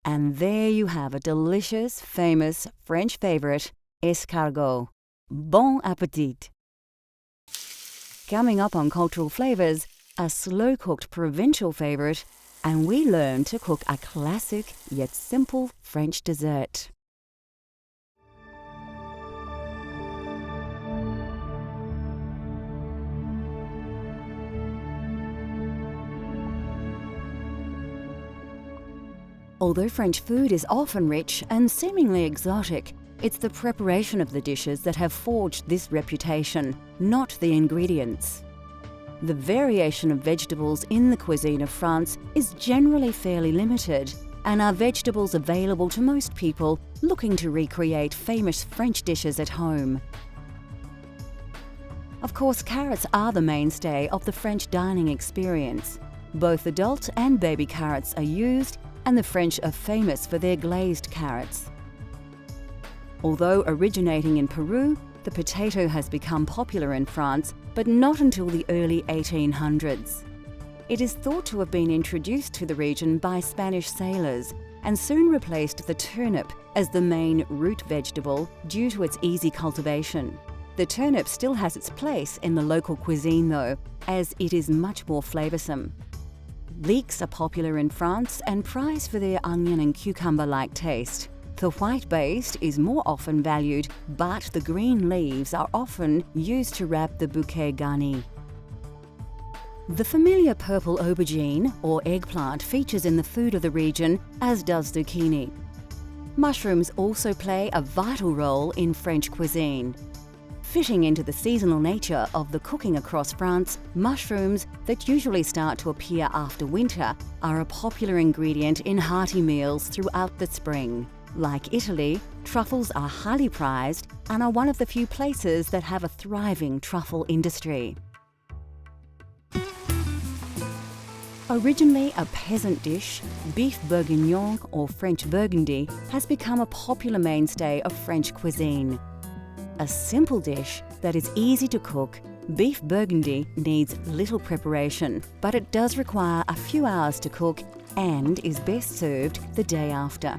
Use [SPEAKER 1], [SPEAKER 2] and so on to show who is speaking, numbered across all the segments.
[SPEAKER 1] And there you have a delicious, famous French favorite, escargot. Bon appétit! Coming up on Cultural Flavours, a slow-cooked provincial favorite, and we learn to cook a classic yet simple French dessert. Although French food is often rich and seemingly exotic, it's the preparation of the dishes that have forged this reputation, not the ingredients. The variation of vegetables in the cuisine of France is generally fairly limited, and are vegetables available to most people looking to recreate famous French dishes at home. Of course, carrots are the mainstay of the French dining experience. Both adult and baby carrots are used, and the French are famous for their glazed carrots. Although originating in Peru, the potato has become popular in France, but not until the early 1800s. It is thought to have been introduced to the region by Spanish sailors and soon replaced the turnip as the main root vegetable due to its easy cultivation. The turnip still has its place in the local cuisine though, as it is much more flavoursome. Leeks are popular in France and prized for their onion and cucumber-like taste. The white base is more often valued, but the green leaves are often used to wrap the bouquet garni. The familiar purple aubergine, or eggplant, features in the food of the region, as does zucchini. Mushrooms also play a vital role in French cuisine. Fitting into the seasonal nature of the cooking across France, mushrooms that usually start to appear after winter are a popular ingredient in hearty meals throughout the spring. Like Italy, truffles are highly prized and are one of the few places that have a thriving truffle industry. Originally a peasant dish, beef bourguignon or French burgundy has become a popular mainstay of French cuisine. A simple dish that is easy to cook, beef burgundy needs little preparation, but it does require a few hours to cook and is best served the day after.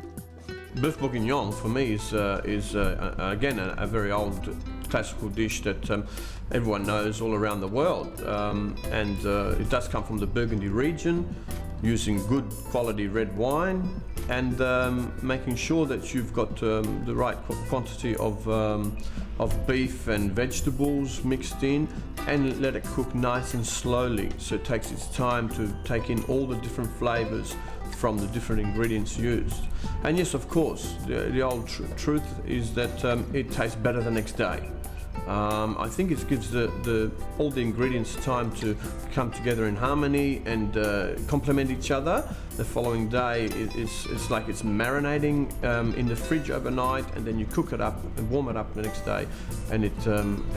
[SPEAKER 2] Beef bourguignon for me is again a very old classical dish that everyone knows all around the world, and it does come from the Burgundy region, using good quality red wine and making sure that you've got the right quantity of beef and vegetables mixed in, and let it cook nice and slowly, so it takes its time to take in all the different flavors from the different ingredients used. And yes, of course, the old truth is that it tastes better the next day. I think it gives all the ingredients time to come together in harmony and complement each other. The following day, it's like it's marinating in the fridge overnight, and then you cook it up and warm it up the next day, and it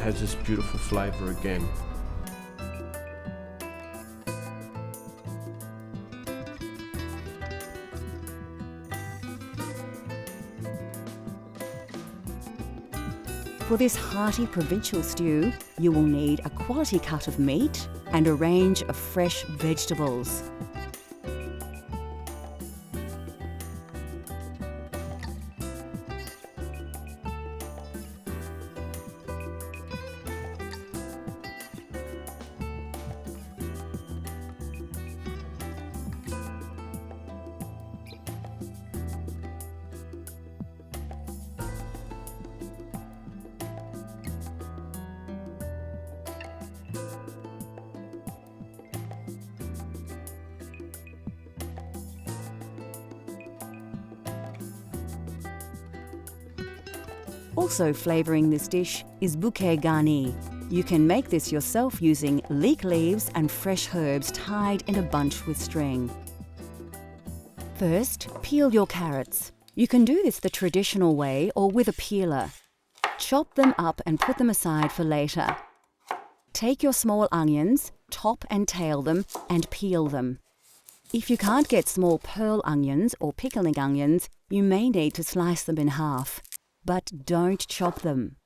[SPEAKER 2] has this beautiful flavour again.
[SPEAKER 1] For this hearty provincial stew, you will need a quality cut of meat and a range of fresh vegetables. Also flavouring this dish is bouquet garni. You can make this yourself using leek leaves and fresh herbs tied in a bunch with string. First, peel your carrots. You can do this the traditional way or with a peeler. Chop them up and put them aside for later. Take your small onions, top and tail them, and peel them. If you can't get small pearl onions or pickling onions, you may need to slice them in half. But don't chop them.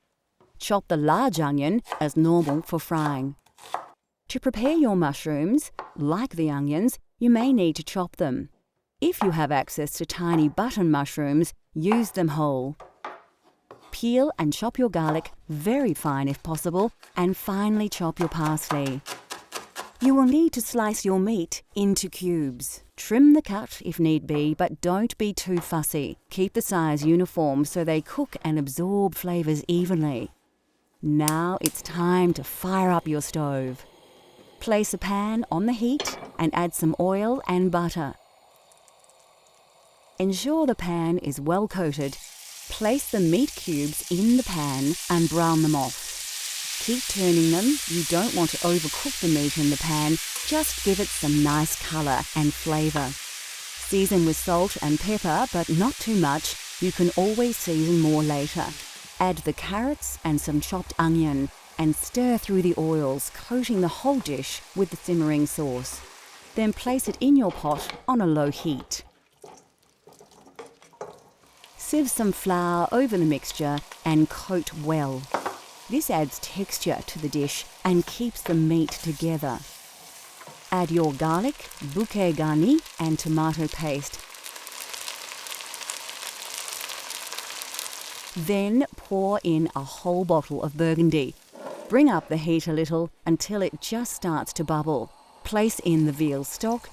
[SPEAKER 1] Chop the large onion as normal for frying. To prepare your mushrooms, like the onions, you may need to chop them. If you have access to tiny button mushrooms, use them whole. Peel and chop your garlic very fine if possible, and finely chop your parsley. You will need to slice your meat into cubes. Trim the cut if need be, but don't be too fussy. Keep the size uniform so they cook and absorb flavours evenly. Now it's time to fire up your stove. Place a pan on the heat and add some oil and butter. Ensure the pan is well coated. Place the meat cubes in the pan and brown them off. Keep turning them. You don't want to overcook the meat in the pan, just give it some nice colour and flavour. Season with salt and pepper, but not too much. You can always season more later. Add the carrots and some chopped onion and stir through the oils, coating the whole dish with the simmering sauce. Then place it in your pot on a low heat. Sieve some flour over the mixture and coat well. This adds texture to the dish and keeps the meat together. Add your garlic, bouquet garni and tomato paste. Then pour in a whole bottle of Burgundy. Bring up the heat a little until it just starts to bubble. Place in the veal stock.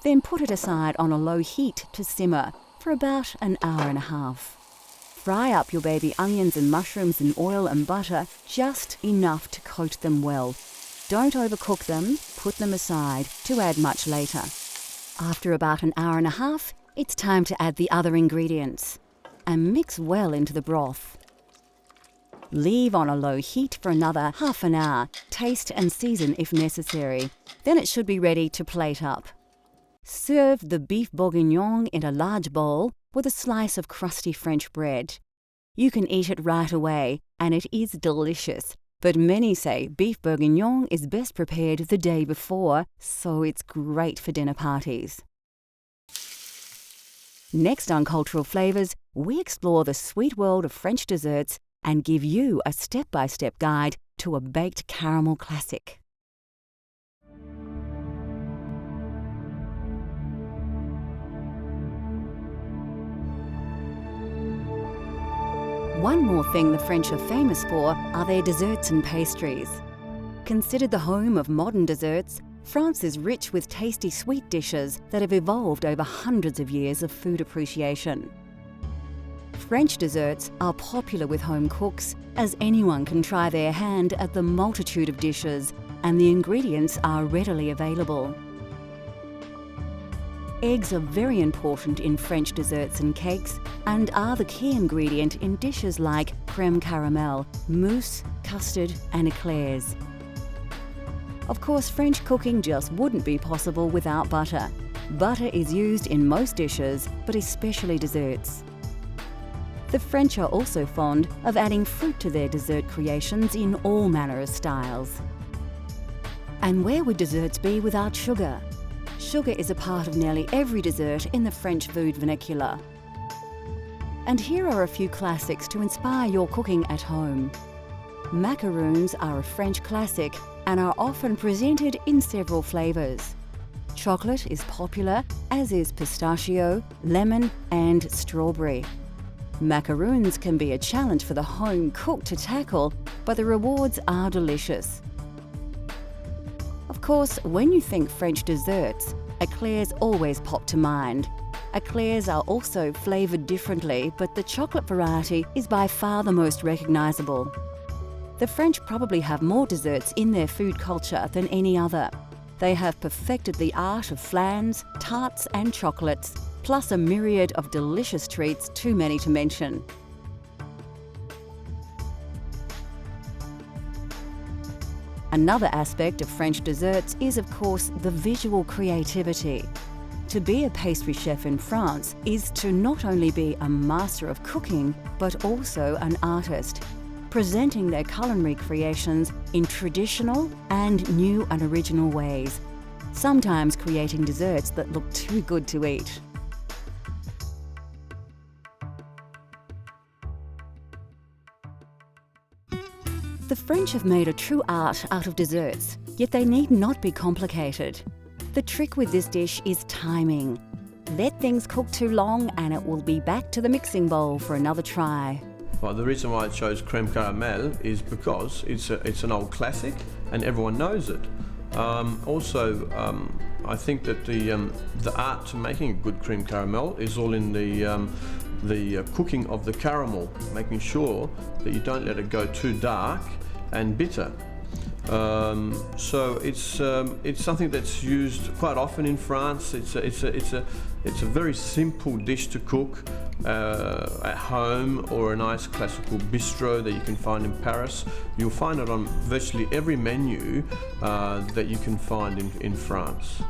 [SPEAKER 1] Then put it aside on a low heat to simmer for about an hour and a half. Fry up your baby onions and mushrooms in oil and butter, just enough to coat them well. Don't overcook them, put them aside to add much later. After about an hour and a half, it's time to add the other ingredients and mix well into the broth. Leave on a low heat for another half an hour. Taste and season if necessary. Then it should be ready to plate up. Serve the beef bourguignon in a large bowl with a slice of crusty French bread. You can eat it right away, and it is delicious. But many say beef bourguignon is best prepared the day before, so it's great for dinner parties. Next on Cultural Flavours, we explore the sweet world of French desserts and give you a step-by-step guide to a baked caramel classic. One more thing the French are famous for are their desserts and pastries. Considered the home of modern desserts, France is rich with tasty sweet dishes that have evolved over hundreds of years of food appreciation. French desserts are popular with home cooks, as anyone can try their hand at the multitude of dishes, and the ingredients are readily available. Eggs are very important in French desserts and cakes and are the key ingredient in dishes like crème caramel, mousse, custard and eclairs. Of course, French cooking just wouldn't be possible without butter. Butter is used in most dishes, but especially desserts. The French are also fond of adding fruit to their dessert creations in all manner of styles. And where would desserts be without sugar? Sugar is a part of nearly every dessert in the French food vernacular. And here are a few classics to inspire your cooking at home. Macaroons are a French classic and are often presented in several flavours. Chocolate is popular, as is pistachio, lemon and strawberry. Macaroons can be a challenge for the home cook to tackle, but the rewards are delicious. Of course, when you think French desserts, eclairs always pop to mind. Eclairs are also flavoured differently, but the chocolate variety is by far the most recognisable. The French probably have more desserts in their food culture than any other. They have perfected the art of flans, tarts and chocolates, plus a myriad of delicious treats too many to mention. Another aspect of French desserts is, of course, the visual creativity. To be a pastry chef in France is to not only be a master of cooking, but also an artist, presenting their culinary creations in traditional and new and original ways, sometimes creating desserts that look too good to eat. The French have made a true art out of desserts, yet they need not be complicated. The trick with this dish is timing. Let things cook too long and it will be back to the mixing bowl for another try.
[SPEAKER 2] Well, the reason why I chose creme caramel is because it's an old classic and everyone knows it. I think that the art to making a good creme caramel is all in the cooking of the caramel, making sure that you don't let it go too dark and bitter. So it's something that's used quite often in France. It's a very simple dish to cook at home or a nice classical bistro that you can find in Paris. You'll find it on virtually every menu that you can find in France.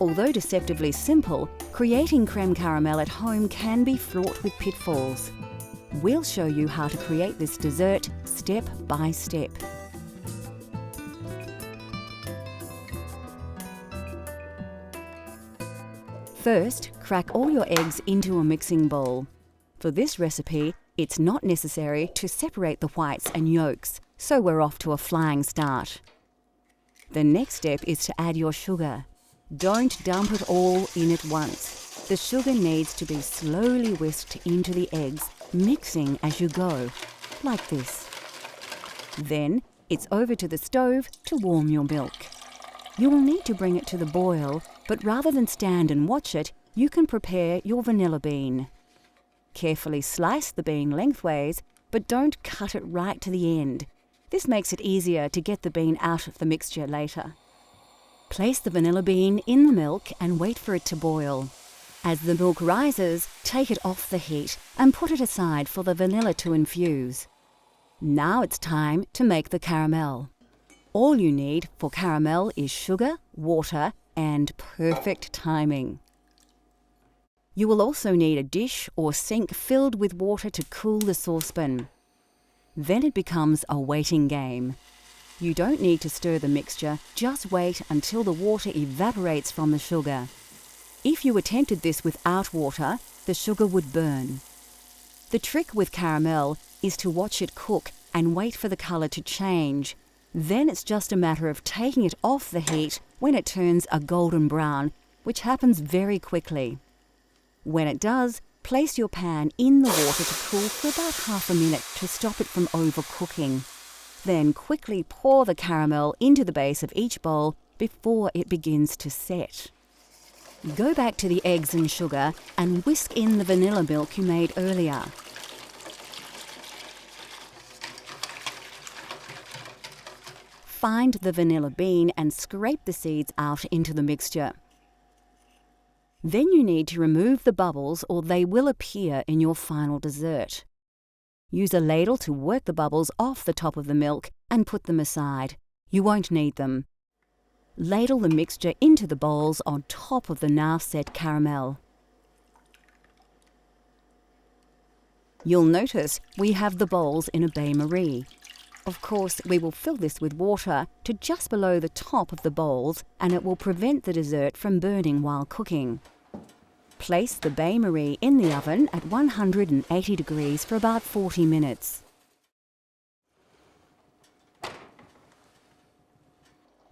[SPEAKER 1] Although deceptively simple, creating creme caramel at home can be fraught with pitfalls. We'll show you how to create this dessert step by step. First, crack all your eggs into a mixing bowl. For this recipe, it's not necessary to separate the whites and yolks, so we're off to a flying start. The next step is to add your sugar. Don't dump it all in at once. The sugar needs to be slowly whisked into the eggs, mixing as you go, like this. Then it's over to the stove to warm your milk. You will need to bring it to the boil, but rather than stand and watch it, you can prepare your vanilla bean. Carefully slice the bean lengthways, but don't cut it right to the end. This makes it easier to get the bean out of the mixture later. Place the vanilla bean in the milk and wait for it to boil. As the milk rises, take it off the heat and put it aside for the vanilla to infuse. Now it's time to make the caramel. All you need for caramel is sugar, water, and perfect timing. You will also need a dish or sink filled with water to cool the saucepan. Then it becomes a waiting game. You don't need to stir the mixture, just wait until the water evaporates from the sugar. If you attempted this without water, the sugar would burn. The trick with caramel is to watch it cook and wait for the colour to change. Then it's just a matter of taking it off the heat when it turns a golden brown, which happens very quickly. When it does, place your pan in the water to cool for about half a minute to stop it from overcooking. Then quickly pour the caramel into the base of each bowl before it begins to set. Go back to the eggs and sugar and whisk in the vanilla milk you made earlier. Find the vanilla bean and scrape the seeds out into the mixture. Then you need to remove the bubbles or they will appear in your final dessert. Use a ladle to work the bubbles off the top of the milk and put them aside. You won't need them. Ladle the mixture into the bowls on top of the now set caramel. You'll notice we have the bowls in a bain-marie. Of course, we will fill this with water to just below the top of the bowls and it will prevent the dessert from burning while cooking. Place the bain-marie in the oven at 180 degrees for about 40 minutes.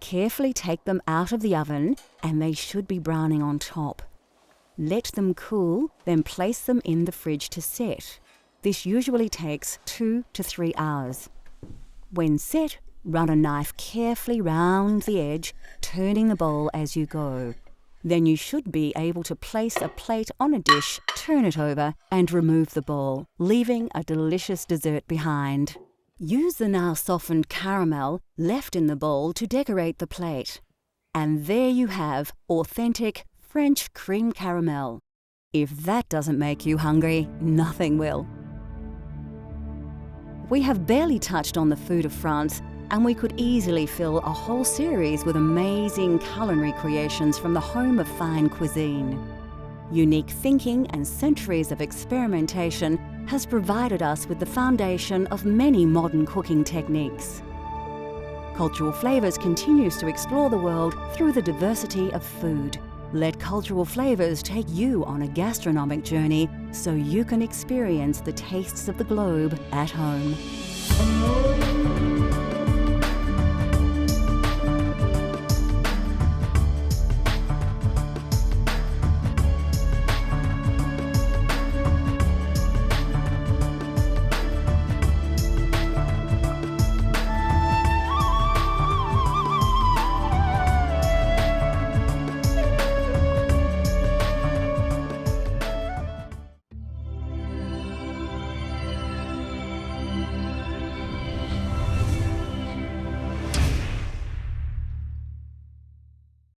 [SPEAKER 1] Carefully take them out of the oven and they should be browning on top. Let them cool, then place them in the fridge to set. This usually takes 2 to 3 hours. When set, run a knife carefully round the edge, turning the bowl as you go. Then you should be able to place a plate on a dish, turn it over, and remove the bowl, leaving a delicious dessert behind. Use the now softened caramel left in the bowl to decorate the plate. And there you have authentic French cream caramel. If that doesn't make you hungry, nothing will. We have barely touched on the food of France, and we could easily fill a whole series with amazing culinary creations from the home of fine cuisine. Unique thinking and centuries of experimentation has provided us with the foundation of many modern cooking techniques. Cultural Flavours continues to explore the world through the diversity of food. Let cultural flavours take you on a gastronomic journey so you can experience the tastes of the globe at home.